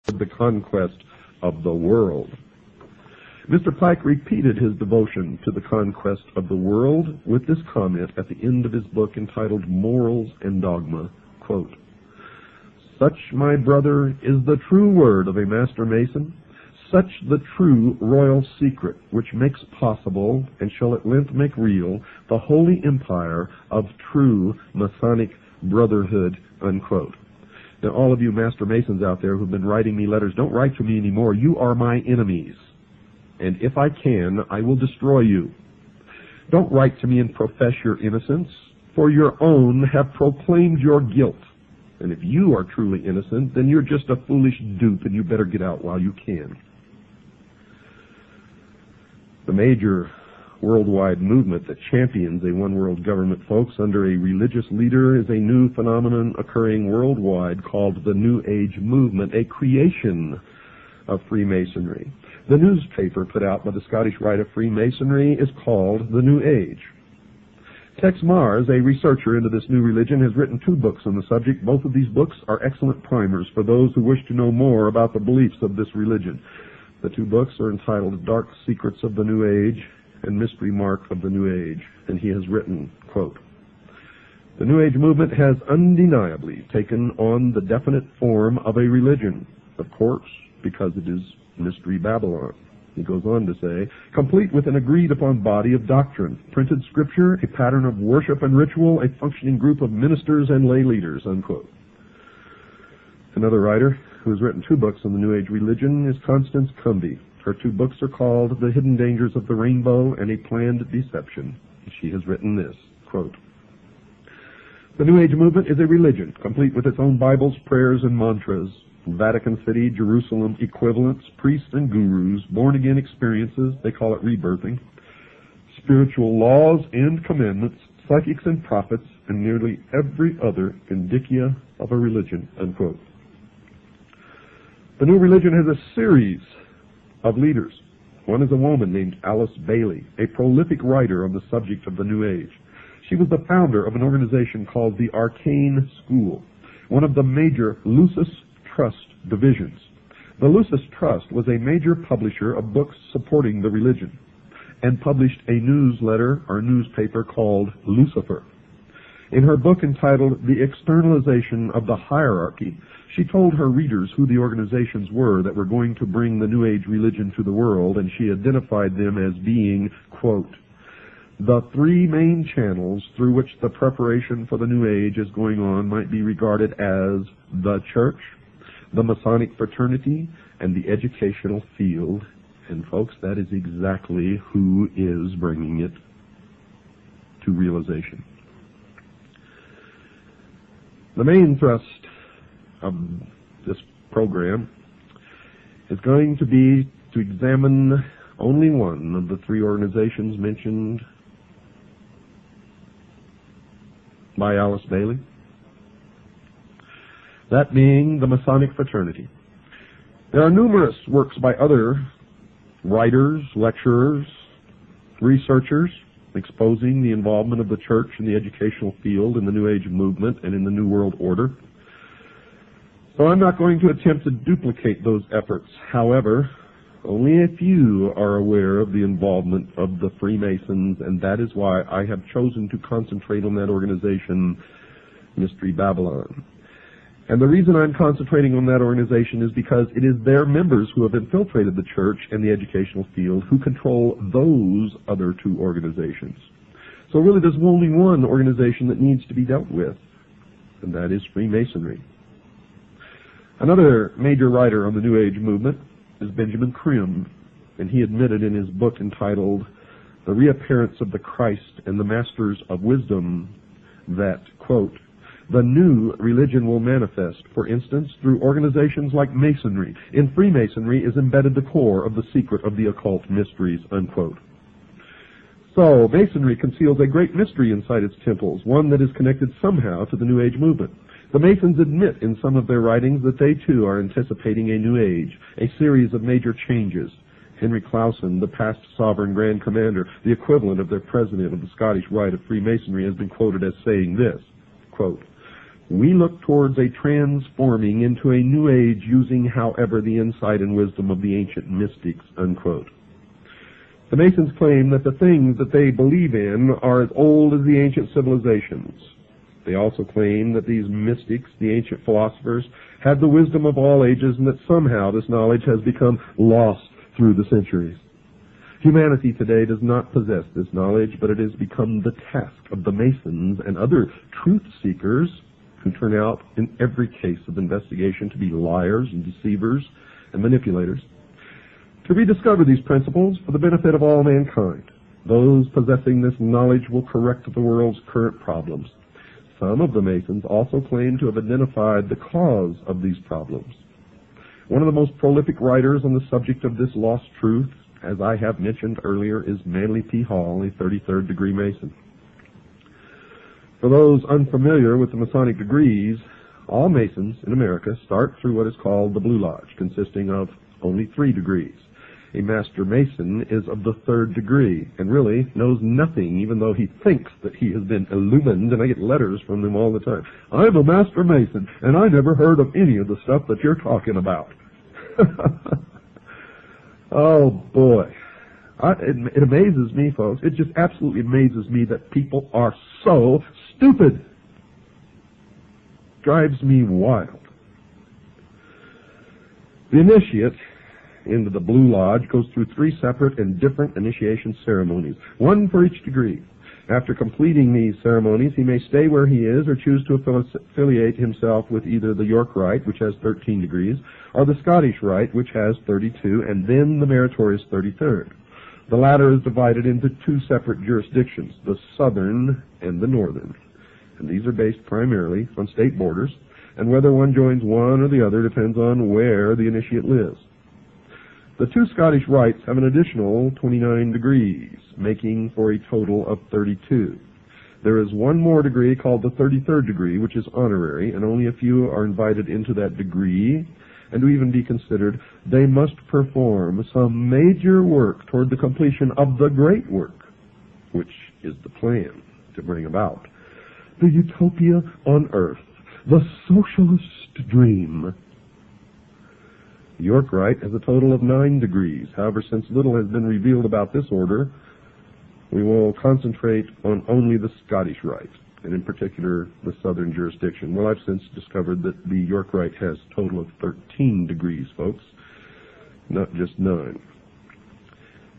the conquest of the world. Mr. Pike repeated his devotion to the conquest of the world with this comment at the end of his book entitled Morals and Dogma, quote, "Such, my brother, is the true word of a master mason, such the true royal secret which makes possible, and shall at length make real, the holy empire of true Masonic brotherhood," unquote. Now, all of you master masons out there who've been writing me letters, don't write to me anymore. You are my enemies. And if I can, I will destroy you. Don't write to me and profess your innocence, for your own have proclaimed your guilt. And if you are truly innocent, then you're just a foolish dupe, and you better get out while you can. The major worldwide movement that champions a one-world government, folks, under a religious leader is a new phenomenon occurring worldwide called the New Age movement, a creation of Freemasonry. The newspaper put out by the Scottish Rite of Freemasonry is called The New Age. Tex Mars, a researcher into this new religion, has written 2 books on the subject. Both of these books are excellent primers for those who wish to know more about the beliefs of this religion. The 2 books are entitled Dark Secrets of the New Age and Mystery Mark of the New Age, and he has written, quote, "The New Age movement has undeniably taken on the definite form of a religion, of course, because it is Mystery Babylon." He goes on to say, "Complete with an agreed-upon body of doctrine, printed scripture, a pattern of worship and ritual, a functioning group of ministers and lay leaders," unquote. Another writer who has written 2 books on the New Age religion is Constance Cumby. Her 2 books are called The Hidden Dangers of the Rainbow and A Planned Deception. She has written this, quote, "The New Age movement is a religion, complete with its own Bibles, prayers, and mantras, Vatican City, Jerusalem equivalents, priests and gurus, born-again experiences, they call it rebirthing, spiritual laws and commandments, psychics and prophets, and nearly every other indicia of a religion," unquote. The new religion has a series of leaders. One is a woman named Alice Bailey, a prolific writer on the subject of the New Age. She was the founder of an organization called the Arcane School, one of the major Lucis Trust divisions. The Lucis Trust was a major publisher of books supporting the religion and published a newsletter or newspaper called Lucifer. In her book entitled The Externalization of the Hierarchy, she told her readers who the organizations were that were going to bring the New Age religion to the world, and she identified them as being, quote, "The 3 main channels through which the preparation for the New Age is going on might be regarded as the Church, the Masonic fraternity, and the educational field." And folks, that is exactly who is bringing it to realization. The main thrust of this program is going to be to examine only one of the 3 organizations mentioned by Alice Bailey, that being the Masonic fraternity. There are numerous works by other writers, lecturers, researchers exposing the involvement of the church in the educational field in the New Age movement and in the New World Order. So I'm not going to attempt to duplicate those efforts. However, only a few are aware of the involvement of the Freemasons, and that is why I have chosen to concentrate on that organization, Mystery Babylon. And the reason I'm concentrating on that organization is because it is their members who have infiltrated the church and the educational field who control those other 2 organizations. So really there's only one organization that needs to be dealt with, and that is Freemasonry. Another major writer on the New Age movement is Benjamin Krim, and he admitted in his book entitled The Reappearance of the Christ and the Masters of Wisdom that, quote, "The new religion will manifest, for instance, through organizations like Masonry. In Freemasonry is embedded the core of the secret of the occult mysteries," unquote. So, Masonry conceals a great mystery inside its temples, one that is connected somehow to the New Age movement. The Masons admit in some of their writings that they too are anticipating a New Age, a series of major changes. Henry Clausen, the past sovereign Grand Commander, the equivalent of their president of the Scottish Rite of Freemasonry, has been quoted as saying this, quote, We look towards a transforming into a new age using, however, the insight and wisdom of the ancient mystics, unquote. The Masons claim that the things that they believe in are as old as the ancient civilizations. They also claim that these mystics, the ancient philosophers, had the wisdom of all ages and that somehow this knowledge has become lost through the centuries. Humanity today does not possess this knowledge, but it has become the task of the Masons and other truth seekers who turn out in every case of investigation to be liars and deceivers and manipulators, to rediscover these principles for the benefit of all mankind. Those possessing this knowledge will correct the world's current problems. Some of the Masons also claim to have identified the cause of these problems. One of the most prolific writers on the subject of this lost truth, as I have mentioned earlier, is Manly P. Hall, a 33rd degree Mason. For those unfamiliar with the Masonic degrees, all Masons in America start through what is called the Blue Lodge, consisting of only 3 degrees. A Master Mason is of the 3rd degree and really knows nothing, even though he thinks that he has been illumined, and I get letters from them all the time. I'm a Master Mason, and I never heard of any of the stuff that you're talking about. Oh, boy. It amazes me, folks. It just absolutely amazes me that people are so stupid. Drives me wild. The initiate into the Blue Lodge goes through 3 separate and different initiation ceremonies, 1 for each degree. After completing these ceremonies, he may stay where he is or choose to affiliate himself with either the York Rite, which has 13 degrees, or the Scottish Rite, which has 32, and then the meritorious 33rd. The latter is divided into 2 separate jurisdictions, the Southern and the Northern. And these are based primarily on state borders, and whether one joins one or the other depends on where the initiate lives. The 2 Scottish rites have an additional 29 degrees, making for a total of 32. There is 1 more degree called the 33rd degree, which is honorary, and only a few are invited into that degree. And to even be considered, they must perform some major work toward the completion of the great work, which is the plan to bring about the utopia on earth, the socialist dream. The York Rite has a total of 9 degrees. However, since little has been revealed about this order, we will concentrate on only the Scottish Rite, and in particular the Southern jurisdiction. Well, I've since discovered that the York Rite has a total of 13 degrees, folks, not just 9.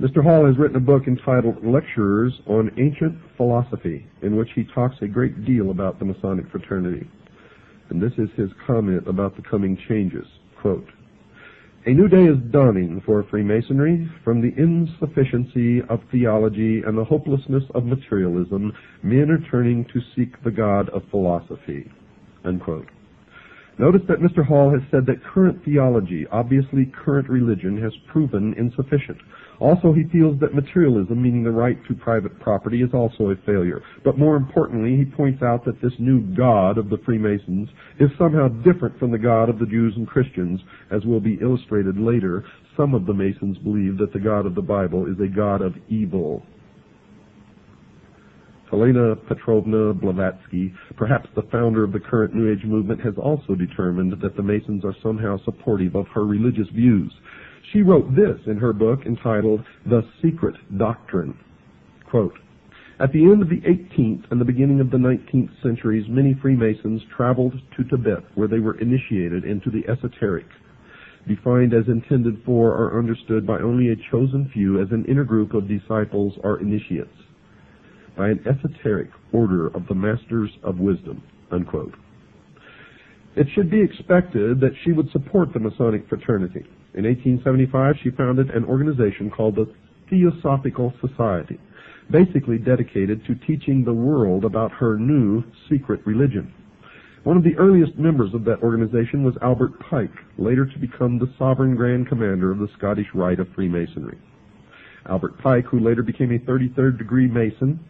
Mr. Hall has written a book entitled Lectures on Ancient Philosophy, in which he talks a great deal about the Masonic fraternity. And this is his comment about the coming changes. Quote, "A new day is dawning for Freemasonry. From the insufficiency of theology and the hopelessness of materialism, men are turning to seek the God of philosophy." Unquote. Notice that Mr. Hall has said that current theology, obviously current religion, has proven insufficient. Also, he feels that materialism, meaning the right to private property, is also a failure. But more importantly, he points out that this new God of the Freemasons is somehow different from the God of the Jews and Christians, as will be illustrated later. Some of the Masons believe that the God of the Bible is a God of evil. Helena Petrovna Blavatsky, perhaps the founder of the current New Age movement, has also determined that the Masons are somehow supportive of her religious views. She wrote this in her book entitled The Secret Doctrine. Quote, "At the end of the 18th and the beginning of the 19th centuries, many Freemasons traveled to Tibet, where they were initiated into the esoteric, defined as intended for or understood by only a chosen few as an inner group of disciples or initiates, by an esoteric order of the Masters of Wisdom." Unquote. It should be expected that she would support the Masonic fraternity. In 1875, she founded an organization called the Theosophical Society, basically dedicated to teaching the world about her new secret religion. One of the earliest members of that organization was Albert Pike, later to become the Sovereign Grand Commander of the Scottish Rite of Freemasonry. Albert Pike, who later became a 33rd degree Mason,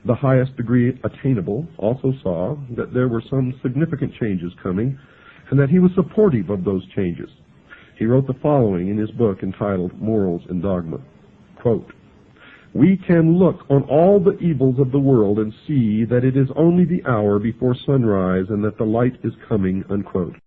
the highest degree attainable, also saw that there were some significant changes coming and that he was supportive of those changes. He wrote the following in his book entitled Morals and Dogma. Quote, We can look on all the evils of the world and see that it is only the hour before sunrise and that the light is coming, unquote.